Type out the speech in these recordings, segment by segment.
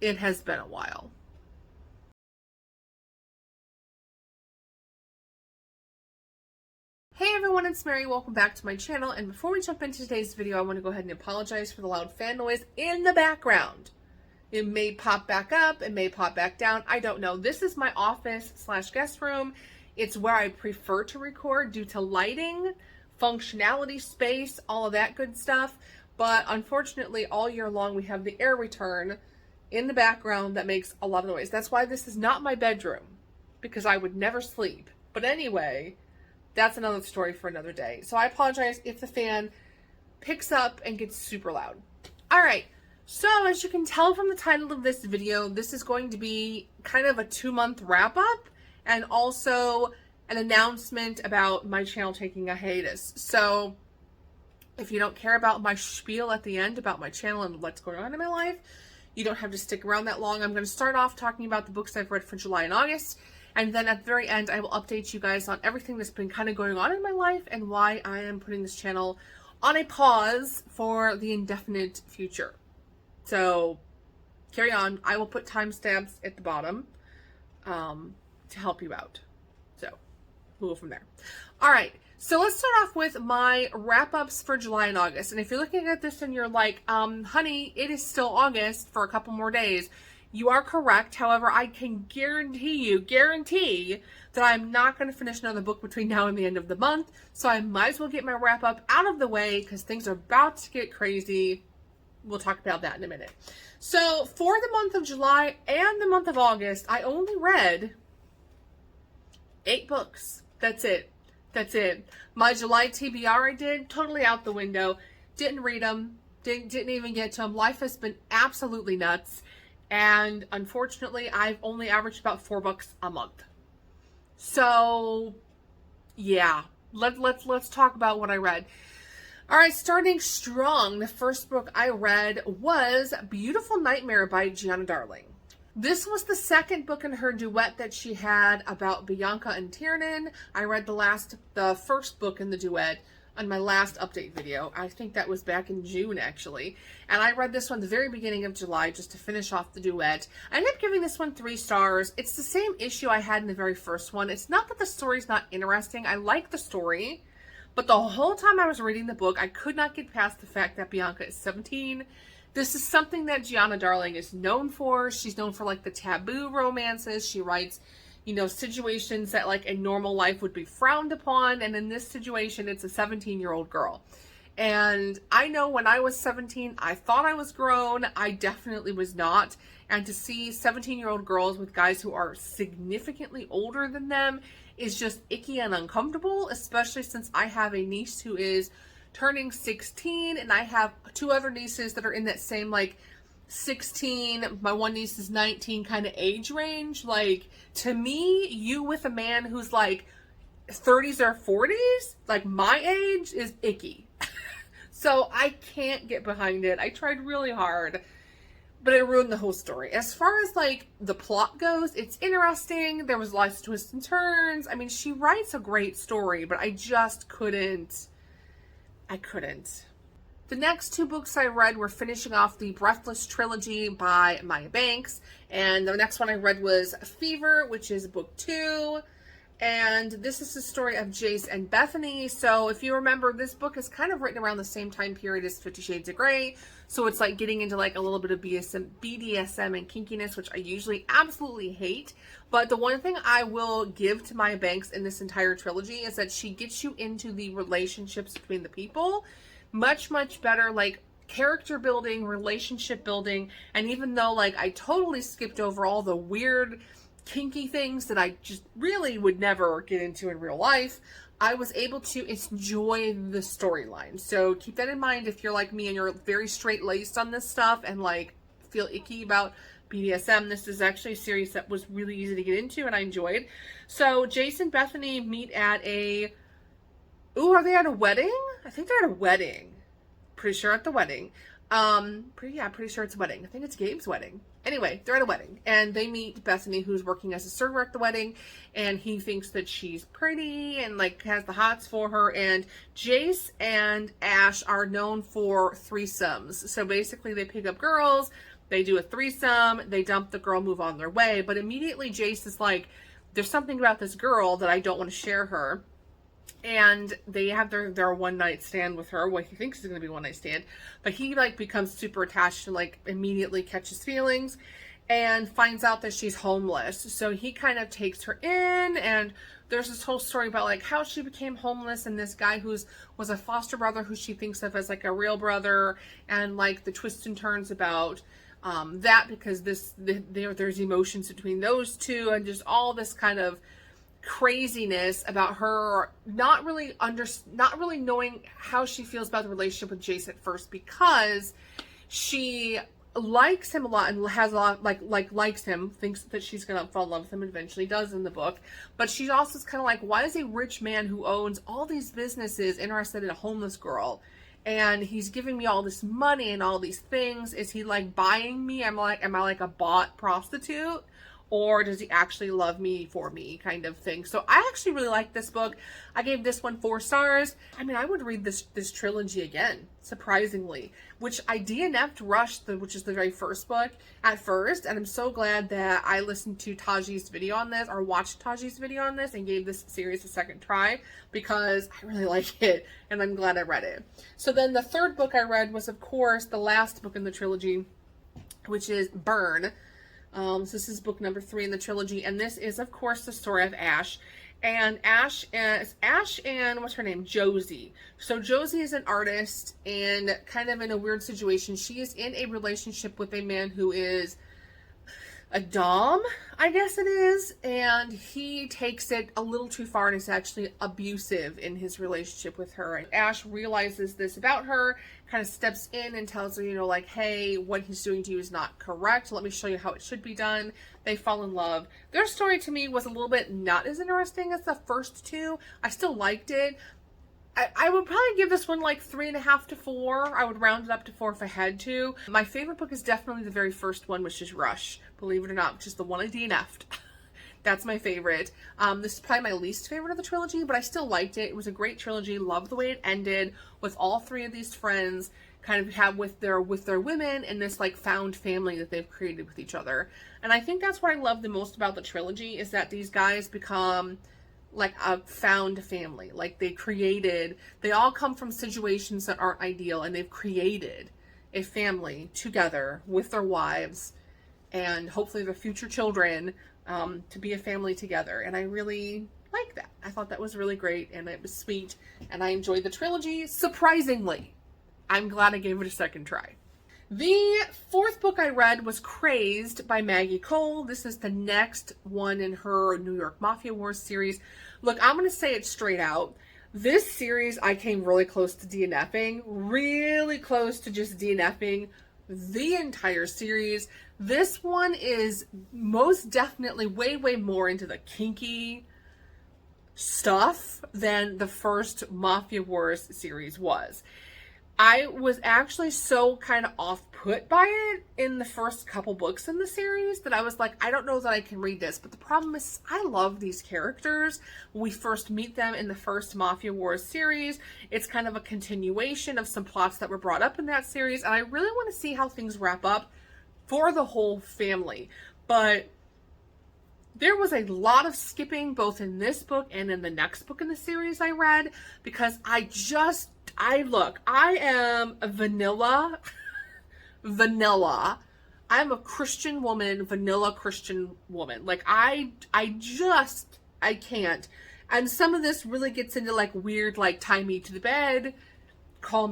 it has been a while. Hey everyone, it's Mary. Welcome back to my channel. And before we jump into today's video, I want to go ahead and apologize for the loud fan noise in the background. It may pop back up, it may pop back down, I don't know. This is my office / guest room. It's where I prefer to record due to lighting, functionality, space, all of that good stuff. But unfortunately, all year long, we have the air return in the background that makes a lot of noise. That's why this is not my bedroom, because I would never sleep. But anyway, that's another story for another day. So I apologize if the fan picks up and gets super loud. All right. So as you can tell from the title of this video, this is going to be kind of a 2-month wrap up and also an announcement about my channel taking a hiatus. So if you don't care about my spiel at the end about my channel and what's going on in my life, you don't have to stick around that long. I'm going to start off talking about the books I've read for July and August. And then at the very end, I will update you guys on everything that's been kind of going on in my life and why I am putting this channel on a pause for the indefinite future. So carry on. I will put timestamps at the bottom to help you out. So we'll go from there. All right. So let's start off with my wrap-ups for July and August. And if you're looking at this and you're like, honey, it is still August for a couple more days, you are correct. However, I can guarantee that I'm not going to finish another book between now and the end of the month. So I might as well get my wrap up out of the way because things are about to get crazy. We'll talk about that in a minute. So for the month of July and the month of August, I only read 8 books. That's it. That's it. My July TBR I did, totally out the window. Didn't read them. Didn't even get to them. Life has been absolutely nuts. And unfortunately, I've only averaged about 4 books a month. So, yeah, let's talk about what I read. All right, starting strong, the first book I read was Beautiful Nightmare by Giana Darling. This was the second book in her duet that she had about Bianca and Tiernan. I read the first book in the duet on my last update video. I think that was back in June, actually. And I read this one the very beginning of July just to finish off the duet. I ended up giving this one 3 stars. It's the same issue I had in the very first one. It's not that the story's not interesting. I like the story. But the whole time I was reading the book, I could not get past the fact that Bianca is 17. This is something that Giana Darling is known for. She's known for, like, the taboo romances. She writes, you know, situations that like in normal life would be frowned upon. And in this situation, it's a 17-year-old girl. And I know when I was 17, I thought I was grown. I definitely was not. And to see 17-year-old girls with guys who are significantly older than them is just icky and uncomfortable, especially since I have a niece who is turning 16 and I have 2 other nieces that are in that same like 16, my one niece is 19 kind of age range. Like, to me, you with a man who's like 30s or 40s, like my age, is icky. So I can't get behind it. I tried really hard, but it ruined the whole story. As far as like the plot goes, it's interesting. There was lots of twists and turns. I mean, she writes a great story, but I just couldn't. The next 2 books I read were finishing off the Breathless trilogy by Maya Banks. And the next one I read was Fever, which is book 2. And this is the story of Jace and Bethany. So if you remember, this book is kind of written around the same time period as 50 Shades of Grey. So it's like getting into like a little bit of BDSM and kinkiness, which I usually absolutely hate. But the one thing I will give to Maya Banks in this entire trilogy is that she gets you into the relationships between the people. Much better, like character building, relationship building. And even though like I totally skipped over all the weird kinky things that I just really would never get into in real life, I was able to enjoy the storyline. So keep that in mind if you're like me and you're very straight-laced on this stuff and like feel icky about BDSM. This is actually a series that was really easy to get into and I enjoyed. So Jace and Bethany meet at a... Ooh, are they at a wedding? I think they're at a wedding. Pretty sure at the wedding. Pretty sure it's a wedding. I think it's Gabe's wedding. Anyway, they're at a wedding and they meet Bethany, who's working as a server at the wedding, and he thinks that she's pretty and like has the hots for her. And Jace and Ash are known for threesomes. So basically they pick up girls, They do a threesome, they dump the girl, move on their way, but immediately Jace is like, there's something about this girl that I don't want to share her. And they have their one night stand with her, what he thinks is going to be a one night stand, but he like becomes super attached and like immediately catches feelings and finds out that she's homeless. So he kind of takes her in, and there's this whole story about like how she became homeless, and this guy was a foster brother who she thinks of as like a real brother, and like the twists and turns about that, because there's emotions between those two, and just all this kind of craziness about her not really knowing how she feels about the relationship with Jace at first, because she likes him a lot and has a lot likes him, thinks that she's gonna fall in love with him, and eventually does in the book, but she also is kind of like, why is a rich man who owns all these businesses interested in a homeless girl, and he's giving me all this money and all these things? Is he like buying me? Am I like a bought prostitute? Or does he actually love me for me, kind of thing? So I actually really like this book. I gave this one 4 stars. I mean, I would read this trilogy again, surprisingly, which I DNF'd Rush, which is the very first book, at first. And I'm so glad that I listened to Taji's video on this, or watched Taji's video on this, and gave this series a second try, because I really like it, and I'm glad I read it. So then the third book I read was, of course, the last book in the trilogy, which is Burn. So this is book number 3 in the trilogy, and this is, of course, the story of Ash. And Ash and what's her name? Josie. So Josie is an artist, and kind of in a weird situation. She is in a relationship with a man who is a dom, I guess it is, and he takes it a little too far and is actually abusive in his relationship with her. And Ash realizes this about her, kind of steps in and tells her, you know, like, hey, what he's doing to you is not correct. Let me show you how it should be done. They fall in love. Their story to me was a little bit not as interesting as the first 2. I still liked it. I would probably give this one like 3.5 to 4. I would round it up to 4 if I had to. My favorite book is definitely the very first one, which is Rush. Believe it or not, which is the one I DNF'd. That's my favorite. This is probably my least favorite of the trilogy, but I still liked it. It was a great trilogy. Loved the way it ended with all 3 of these friends kind of have with their women and this like found family that they've created with each other. And I think that's what I love the most about the trilogy, is that these guys become like a found family. Like they all come from situations that aren't ideal, and they've created a family together with their wives and hopefully their future children, to be a family together. And I really like that. I thought that was really great, and it was sweet, and I enjoyed the trilogy, surprisingly. I'm glad I gave it a second try. The 4th book I read was Crazed by Maggie Cole. This is the next one in her New York Mafia Wars series. Look, I'm going to say it straight out. This series I came really close to DNFing. Really close to just DNFing the entire series. This one is most definitely way, way more into the kinky stuff than the first Mafia Wars series was. I was actually so kind of off-put by it in the first couple books in the series that I was like, I don't know that I can read this. But the problem is, I love these characters. We first meet them in the first Mafia Wars series. It's kind of a continuation of some plots that were brought up in that series. And I really want to see how things wrap up for the whole family. But there was a lot of skipping both in this book and in the next book in the series I read, because I am a vanilla. I'm a Christian woman, vanilla Christian woman. Like, I can't. And some of this really gets into like weird, like tie me to the bed,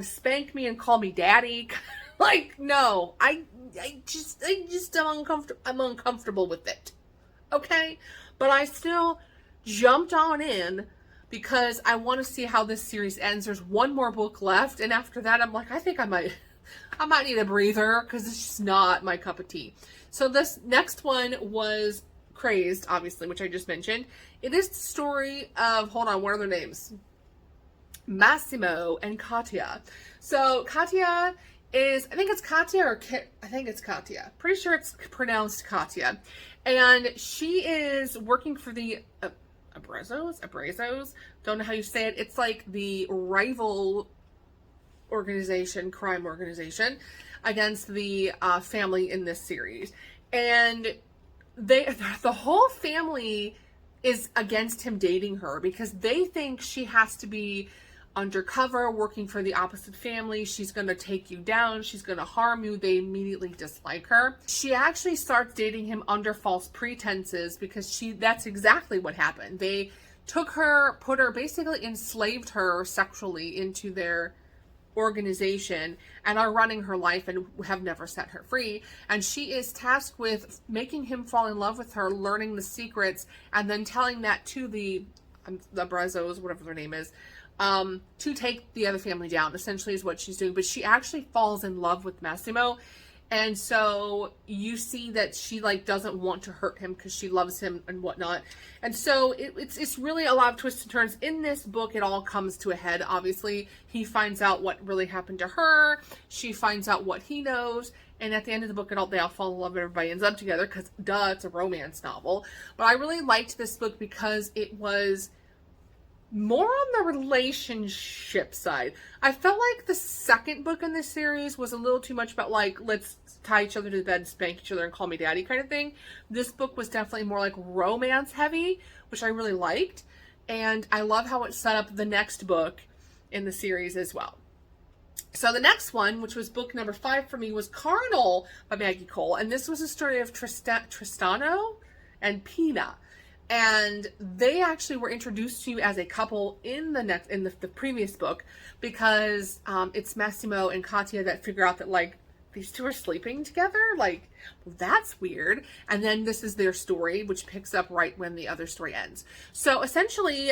spank me and call me daddy. Like, no, I'm uncomfortable. I'm uncomfortable with it. Okay. But I still jumped on in, because I want to see how this series ends. There's one more book left, and after that, I'm like, I think I might need a breather, because it's just not my cup of tea. So this next one was Crazed, obviously, which I just mentioned. It is the story of, hold on, what are their names? Massimo and Katya. So Katya is, I think it's Katya. Pretty sure it's pronounced Katya. And she is working for the Abrazos? Don't know how you say it. It's like the rival organization, crime organization, against the family in this series. And the whole family is against him dating her because they think she has to be undercover, working for the opposite family. She's going to take you down. She's going to harm you. They immediately dislike her. She actually starts dating him under false pretenses because that's exactly what happened. They took her, basically enslaved her sexually into their organization and are running her life and have never set her free. And she is tasked with making him fall in love with her, learning the secrets, and then telling that to the Brezos, whatever their name is, to take the other family down, essentially is what she's doing. But she actually falls in love with Massimo. And so you see that she like doesn't want to hurt him because she loves him and whatnot. And so it's really a lot of twists and turns. In this book, it all comes to a head. Obviously, he finds out what really happened to her. She finds out what he knows. And at the end of the book, they all fall in love and everybody ends up together because, duh, it's a romance novel. But I really liked this book because it was more on the relationship side. I felt like the second book in this series was a little too much about like, let's tie each other to the bed, spank each other, and call me daddy kind of thing. This book was definitely more like romance heavy, which I really liked. And I love how it set up the next book in the series as well. So the next one, which was book number 5 for me, was Carnal by Maggie Cole. And this was a story of Tristano and Pina. And they actually were introduced to you as a couple in the previous book because it's Massimo and Katya that figure out that like these two are sleeping together. Like, well, that's weird. And then this is their story, which picks up right when the other story ends. So essentially,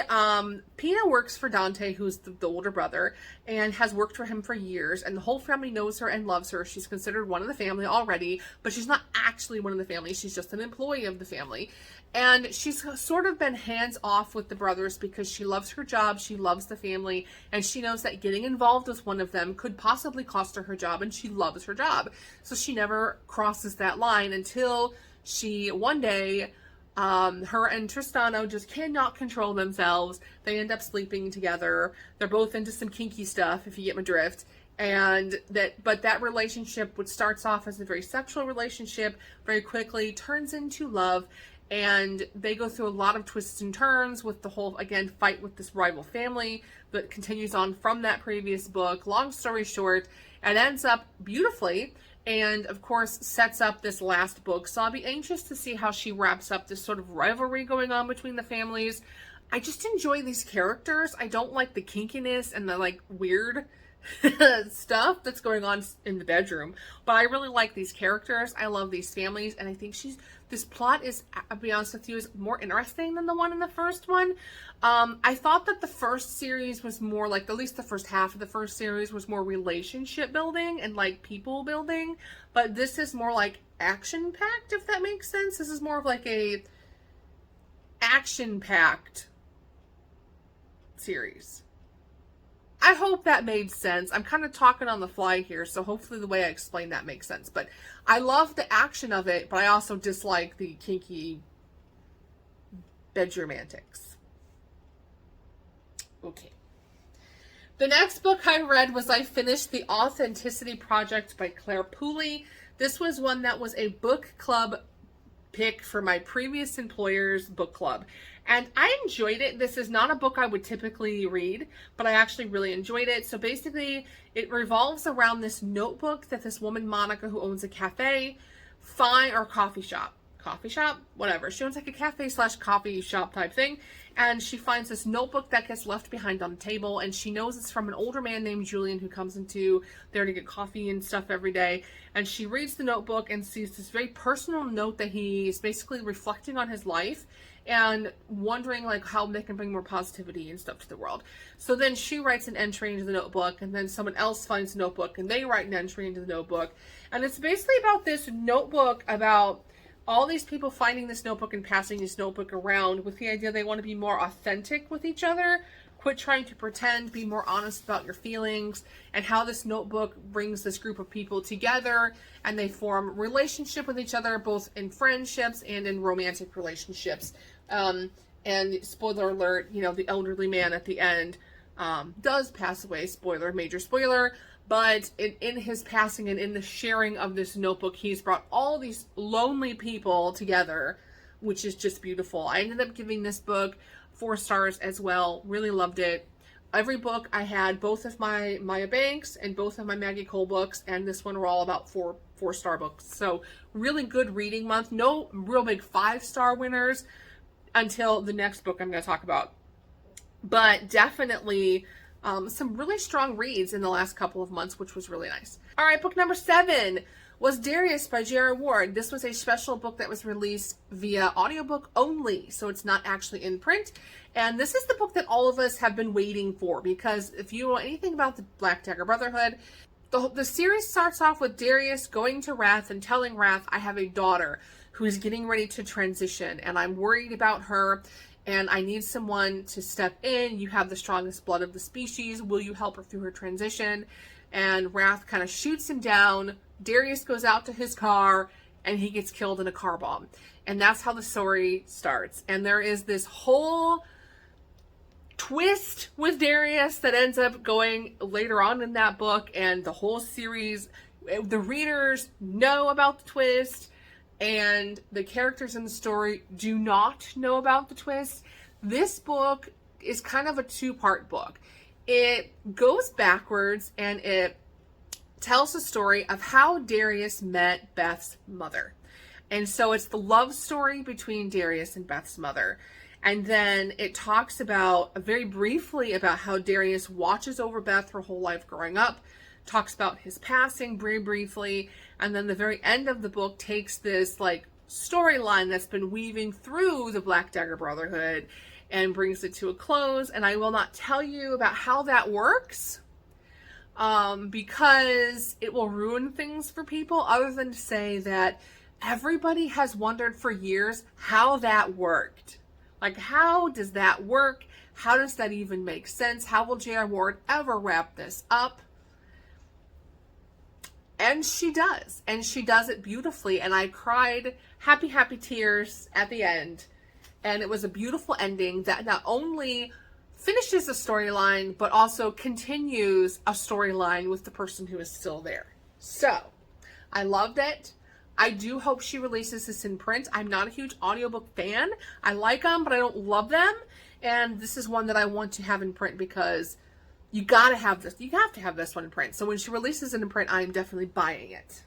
Pina works for Dante, who's the older brother, and has worked for him for years. And the whole family knows her and loves her. She's considered one of the family already, but she's not actually one of the family. She's just an employee of the family. And she's sort of been hands off with the brothers because she loves her job, she loves the family, and she knows that getting involved with one of them could possibly cost her job, and she loves her job. So she never crosses that line until one day, her and Tristano just cannot control themselves. They end up sleeping together. They're both into some kinky stuff, if you get my drift. But that relationship, which starts off as a very sexual relationship, very quickly turns into love. And they go through a lot of twists and turns with the whole, again, fight with this rival family that continues on from that previous book. Long story short, it ends up beautifully and, of course, sets up this last book. So I'll be anxious to see how she wraps up this sort of rivalry going on between the families. I just enjoy these characters. I don't like the kinkiness and the, like, weird stuff that's going on in the bedroom, but I really like these characters. I love these families, and I think this plot is, I'll be honest with you, is more interesting than the one in the first one. I thought that the first series was more like, at least the first half of the first series was more relationship building and like people building, but this is more like action packed, if that makes sense. This is more of like a action packed series. I hope that made sense. I'm kind of talking on the fly here, so hopefully the way I explain that makes sense. But I love the action of it, but I also dislike the kinky bedroom antics. Okay. The next book I read was I finished The Authenticity Project by Clare Pooley. This was one that was a book club pick for my previous employer's book club. And I enjoyed it. This is not a book I would typically read, but I actually really enjoyed it. So basically, it revolves around this notebook that this woman, Monica, who owns a cafe, or coffee shop, whatever. She owns like a cafe / coffee shop type thing. And she finds this notebook that gets left behind on the table. And she knows it's from an older man named Julian who comes into there to get coffee and stuff every day. And she reads the notebook and sees this very personal note that he's basically reflecting on his life and wondering like how they can bring more positivity and stuff to the world. So then she writes an entry into the notebook, and then someone else finds the notebook and they write an entry into the notebook. And it's basically about this notebook, about all these people finding this notebook and passing this notebook around with the idea they want to be more authentic with each other, quit trying to pretend, be more honest about your feelings, and how this notebook brings this group of people together and they form relationship with each other, both in friendships and in romantic relationships. And spoiler alert, you know, the elderly man at the end does pass away. Spoiler, major spoiler. But in his passing and in the sharing of this notebook, he's brought all these lonely people together, which is just beautiful. I ended up giving this book 4 stars as well. Really loved it. Every book I had, both of my Maya Banks and both of my Maggie Cole books, and this one were all about 4-star books. So really good reading month. No real big 5-star winners until the next book I'm going to talk about. But definitely some really strong reads in the last couple of months, which was really nice. All right, book number 7 was Darius by J.R. Ward. This was a special book that was released via audiobook only, so it's not actually in print. And this is the book that all of us have been waiting for, because if you know anything about the Black Dagger Brotherhood, the series starts off with Darius going to Wrath and telling Wrath, I have a daughter who is getting ready to transition, and I'm worried about her, and I need someone to step in. You have the strongest blood of the species. Will you help her through her transition? And Wrath kind of shoots him down. Darius goes out to his car, and he gets killed in a car bomb. And that's how the story starts. And there is this whole twist with Darius that ends up going later on in that book, and the whole series, the readers know about the twist, and the characters in the story do not know about the twist. This book is kind of a 2-part book. It goes backwards, and it tells the story of how Darius met Beth's mother. And so it's the love story between Darius and Beth's mother. And then it talks about, very briefly, about how Darius watches over Beth her whole life growing up, talks about his passing very briefly, and then the very end of the book takes this like storyline that's been weaving through the Black Dagger Brotherhood and brings it to a close. And I will not tell you about how that works, because it will ruin things for people, other than to say that everybody has wondered for years how that worked. Like, how does that work? How does that even make sense? How will J.R. Ward ever wrap this up? And she does. And she does it beautifully. And I cried happy, happy tears at the end. And it was a beautiful ending that not only finishes a storyline, but also continues a storyline with the person who is still there. So, I loved it. I do hope she releases this in print. I'm not a huge audiobook fan. I like them, but I don't love them. And this is one that I want to have in print, because you gotta have this. You have to have this one in print. So when she releases it in print, I'm definitely buying it.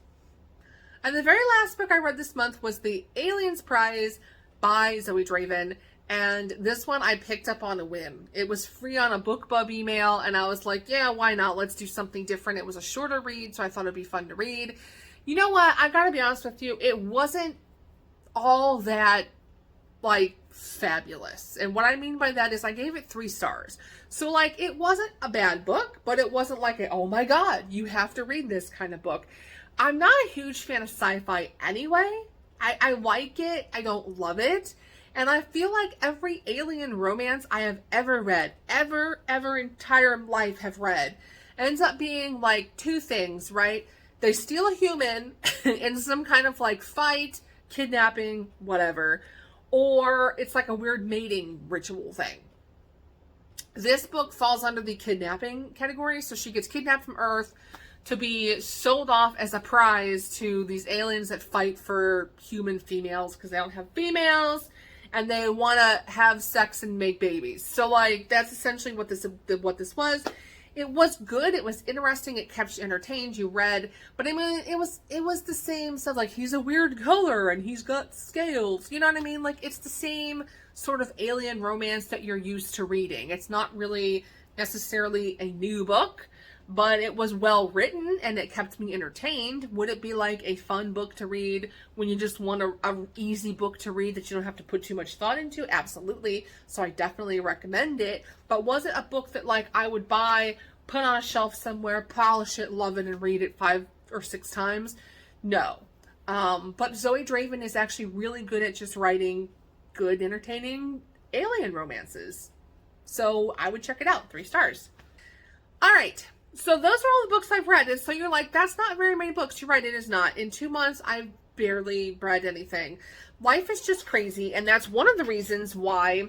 And the very last book I read this month was The Alien's Prize by Zoey Draven. And this one I picked up on a whim. It was free on a BookBub email, and I was like, yeah, why not? Let's do something different. It was a shorter read, so I thought it'd be fun to read. You know what? I gotta be honest with you. It wasn't all that, like, fabulous. And what I mean by that is I gave it 3 stars. So, like, it wasn't a bad book, but it wasn't like a, oh my god, you have to read this kind of book. I'm not a huge fan of sci-fi anyway. I like it. I don't love it. And I feel like every alien romance I have ever read, ever entire life have read, ends up being like 2 things, right? They steal a human in some kind of like fight, kidnapping, whatever. Or it's like a weird mating ritual thing. This book falls under the kidnapping category. So she gets kidnapped from Earth to be sold off as a prize to these aliens that fight for human females because they don't have females. And they want to have sex and make babies. So like that's essentially what this was. It was good. It was interesting. It kept you entertained. You read, but I mean, it was the same stuff. Like, he's a weird color and he's got scales. You know what I mean? Like, it's the same sort of alien romance that you're used to reading. It's not really necessarily a new book, but it was well written and it kept me entertained. Would it be like a fun book to read when you just want a easy book to read that you don't have to put too much thought into? Absolutely. So I definitely recommend it. But was it a book that like I would buy, put on a shelf somewhere, polish it, love it, and read it 5 or 6 times? No. But Zoey Draven is actually really good at just writing good, entertaining alien romances. So I would check it out. 3 stars. All right. So those are all the books I've read. And so you're like, that's not very many books. You're right, it is not. In 2 months, I've barely read anything. Life is just crazy. And that's one of the reasons why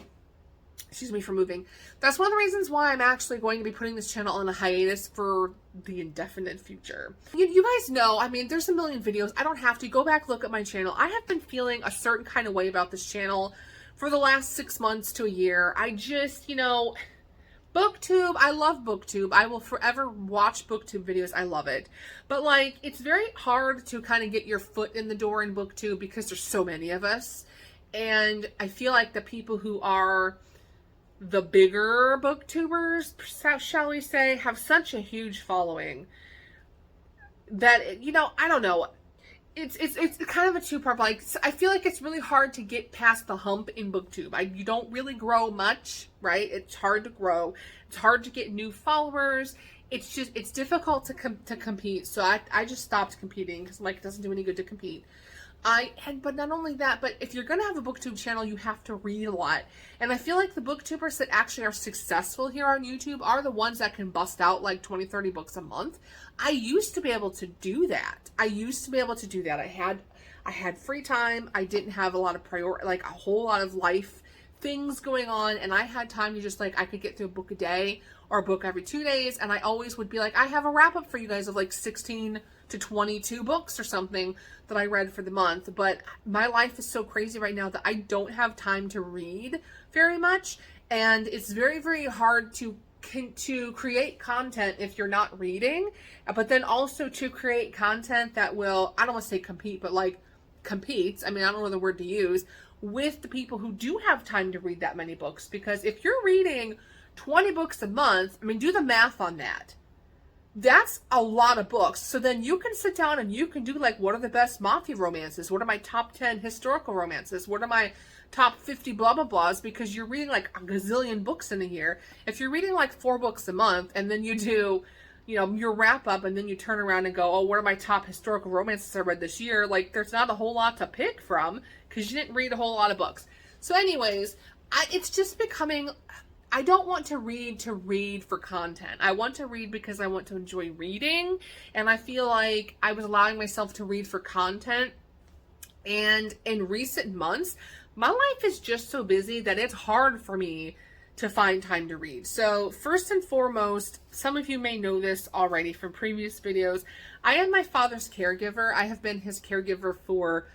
excuse me for moving. That's one of the reasons why I'm actually going to be putting this channel on a hiatus for the indefinite future. You guys know, I mean, there's a million videos. I don't have to go back, look at my channel. I have been feeling a certain kind of way about this channel for the last 6 months to a year. I just, you know, BookTube, I love BookTube. I will forever watch BookTube videos. I love it. But like, it's very hard to kind of get your foot in the door in BookTube because there's so many of us. And I feel like the people who are the bigger booktubers, shall we say, have such a huge following that, you know, I don't know. It's kind of a two-part. Like, I feel like it's really hard to get past the hump in BookTube. You don't really grow much, right? It's hard to grow. It's hard to get new followers. It's just, it's difficult to compete. So I just stopped competing because, like, it doesn't do any good to compete. But not only that, but if you're going to have a BookTube channel, you have to read a lot. And I feel like the booktubers that actually are successful here on YouTube are the ones that can bust out like 20, 30 books a month. I used to be able to do that. I had free time. I didn't have a lot of like a whole lot of life things going on. And I had time to just like, I could get through a book a day or a book every 2 days. And I always would be like, I have a wrap up for you guys of like 16 to 22 books or something that I read for the month. But my life is so crazy right now that I don't have time to read very much. And it's very, very hard to create content if you're not reading, but then also to create content that will, I don't want to say compete, but like competes. I mean, I don't know the word to use with the people who do have time to read that many books. Because if you're reading 20 books a month, I mean, do the math on that. That's a lot of books. So then you can sit down and you can do like, what are the best mafia romances? What are my top 10 historical romances? What are my top 50 blah, blah, blahs? Because you're reading like a gazillion books in a year. If you're reading like 4 books a month and then you do, you know, your wrap up and then you turn around and go, oh, what are my top historical romances I read this year? Like, there's not a whole lot to pick from because you didn't read a whole lot of books. So anyways, it's just becoming, I don't want to read for content. I want to read because I want to enjoy reading. And I feel like I was allowing myself to read for content. And in recent months, my life is just so busy that it's hard for me to find time to read. So first and foremost, some of you may know this already from previous videos. I am my father's caregiver. I have been his caregiver for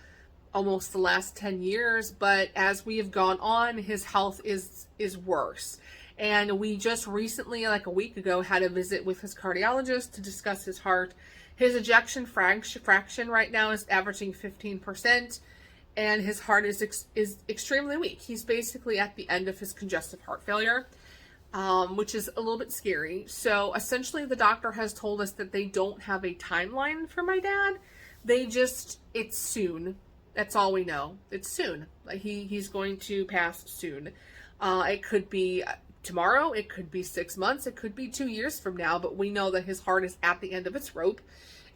almost the last 10 years, but as we have gone on, his health is worse. And we just recently, like a week ago, had a visit with his cardiologist to discuss his heart. His ejection fraction right now is averaging 15%, and his heart is extremely weak. He's basically at the end of his congestive heart failure, which is a little bit scary. So essentially the doctor has told us that they don't have a timeline for my dad. It's soon. That's all we know. It's soon. Like he's going to pass soon. It could be tomorrow. It could be 6 months. It could be 2 years from now. But we know that his heart is at the end of its rope.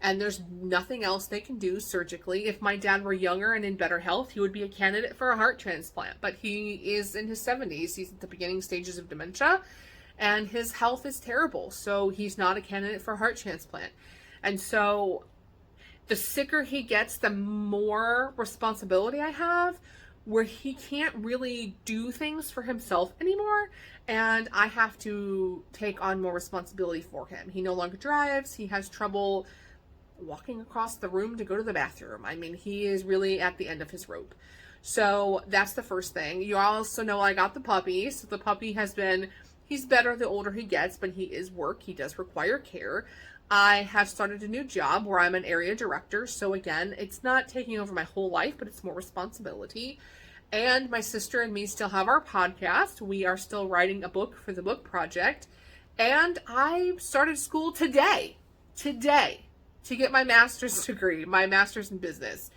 And there's nothing else they can do surgically. If my dad were younger and in better health, he would be a candidate for a heart transplant. But he is in his 70s. He's at the beginning stages of dementia. And his health is terrible. So he's not a candidate for a heart transplant. And so the sicker he gets, the more responsibility I have, where he can't really do things for himself anymore, and I have to take on more responsibility for him. He no longer drives. He has trouble walking across the room to go to the bathroom. I mean, he is really at the end of his rope. So that's the first thing. You also know I got the puppy. So the puppy he's better the older he gets, but he is work. He does require care. I have started a new job where I'm an area director. So again, it's not taking over my whole life, but it's more responsibility. And my sister and me still have our podcast. We are still writing a book for the book project. And I started school today, to get my master's degree, my master's in business.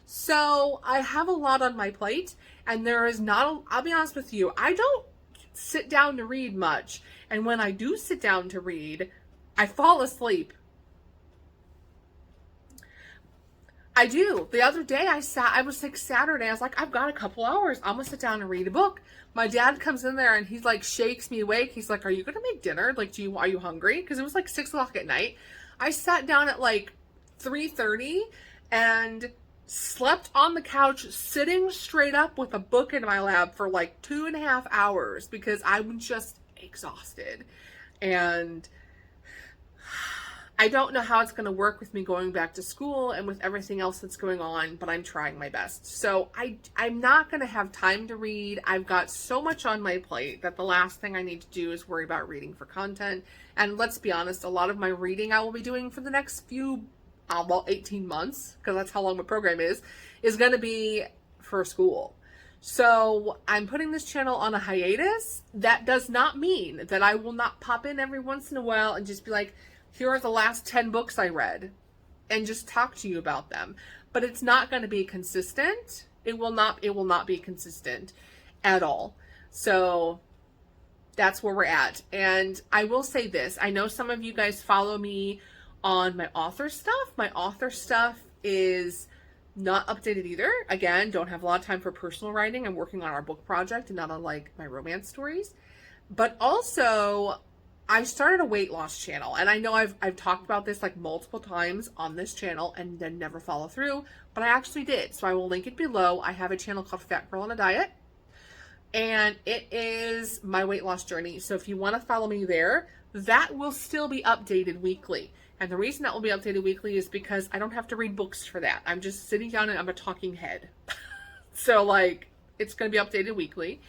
So I have a lot on my plate, and I'll be honest with you, I don't sit down to read much. And when I do sit down to read, I fall asleep. I do. The other day I was like Saturday, I was like, I've got a couple hours. I'm gonna sit down and read a book. My dad comes in there and he's like, shakes me awake. He's like, are you gonna make dinner? Like, are you hungry? Because it was like 6 o'clock at night. I sat down at like 3:30 and slept on the couch, sitting straight up with a book in my lap for like 2.5 hours because I'm just exhausted. And I don't know how it's going to work with me going back to school and with everything else that's going on, but I'm trying my best. So I'm not going to have time to read. I've got so much on my plate that the last thing I need to do is worry about reading for content. And let's be honest, a lot of my reading I will be doing for the next few, about 18 months, because that's how long my program is going to be for school. So I'm putting this channel on a hiatus. That does not mean that I will not pop in every once in a while and just be like, here are the last 10 books I read, and just talk to you about them. But it's not going to be consistent. It will not be consistent at all. So that's where we're at. And I will say this. I know some of you guys follow me on my author stuff. My author stuff is not updated either. Again, don't have a lot of time for personal writing. I'm working on our book project and not on like my romance stories. But also, I started a weight loss channel, and I know I've talked about this like multiple times on this channel and then never follow through, but I actually did. So I will link it below. I have a channel called Fat Girl on a Diet, and it is my weight loss journey. So if you want to follow me there, that will still be updated weekly. And the reason that will be updated weekly is because I don't have to read books for that. I'm just sitting down and I'm a talking head. So like, it's going to be updated weekly.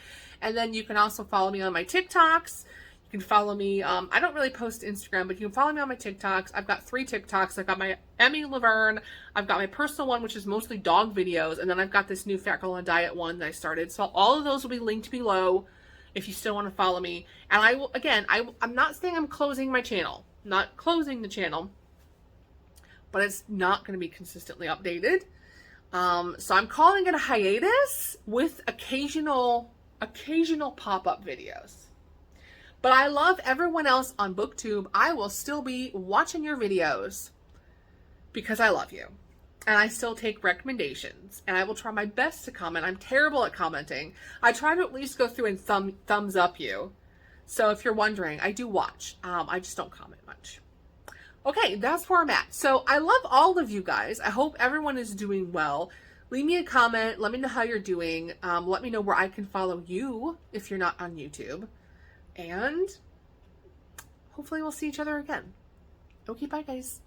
And then you can also follow me on my TikToks. You can follow me. I don't really post to Instagram, but you can follow me on my TikToks. I've got 3 TikToks. I've got my Lavern. I've got my personal one, which is mostly dog videos. And then I've got this new Fat Girl on a Diet one that I started. So all of those will be linked below if you still want to follow me. And I will, again, I'm not saying I'm closing my channel. Not closing the channel. But it's not going to be consistently updated. So I'm calling it a hiatus with occasional pop-up videos. But I love everyone else on BookTube. I will still be watching your videos because I love you. And I still take recommendations. And I will try my best to comment. I'm terrible at commenting. I try to at least go through and thumbs up you. So if you're wondering, I do watch. I just don't comment much. Okay, that's where I'm at. So I love all of you guys. I hope everyone is doing well. Leave me a comment. Let me know how you're doing. Let me know where I can follow you if you're not on YouTube. And hopefully we'll see each other again. Okay, bye guys.